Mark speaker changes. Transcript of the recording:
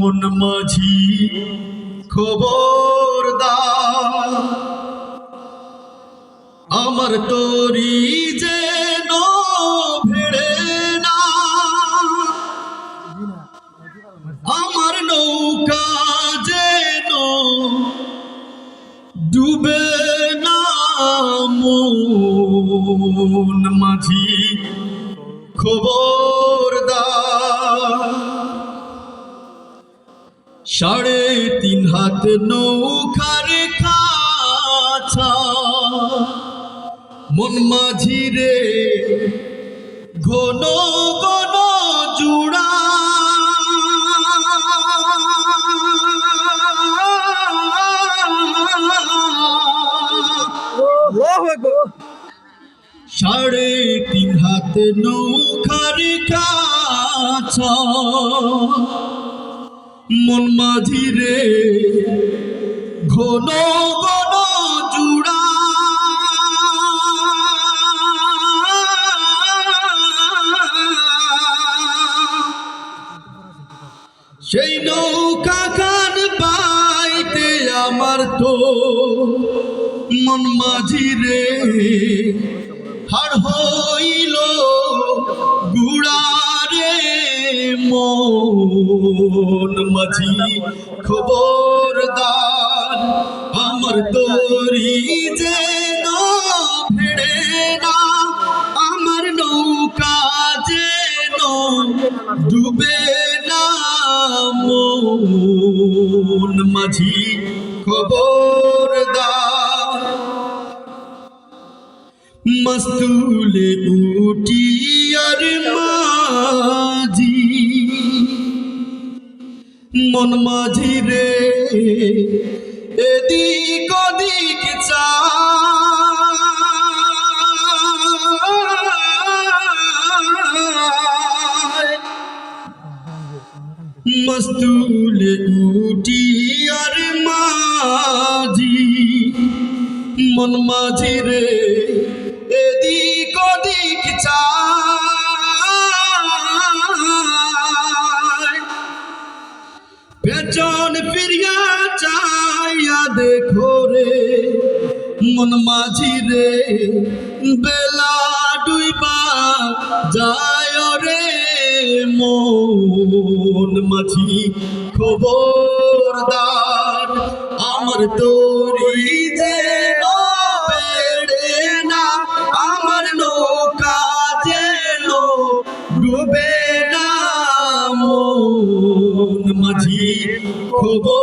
Speaker 1: মন মাঝি খবরদার, আমার তরি যেন ভেড়ে না, আমার নৌকা যেন ডুবে না। মন মাঝি খবরদার, 3.5 হাত নৌকার কাছা, মন মাঝি রে ঘন ঘন জুড়া। 3.5 হাত নৌকার কাছা, মন মাঝি রে ঘন ঘন জুড়া। সেই নৌকা খান পাইতে আমার তো মন মাঝি রে হাড় হইল গুড়ারে। মন মাঝি খবরদার, আমার তরি যেন ভেড়ে না, আমার নৌকা যেন ডুবে না। মন মাঝি খবরদার, মস্তুলে উঠি আর মাঝি, মন মাঝি রে এদিক ওদিক চায়। মস্তুলে উঠি আর মাঝি, মন মাঝি রে এদিক ওদিক চায়। পেছন ফিরিয়া চাইয়া দেখো রে মন মাঝি রে, বেলা ডুইবা যায় রে। মন মাঝি খবরদার, আমার তরি যেন বেড়ে না, আমার নৌকা যেন ডুবে না। মন মাঝি খবরদার।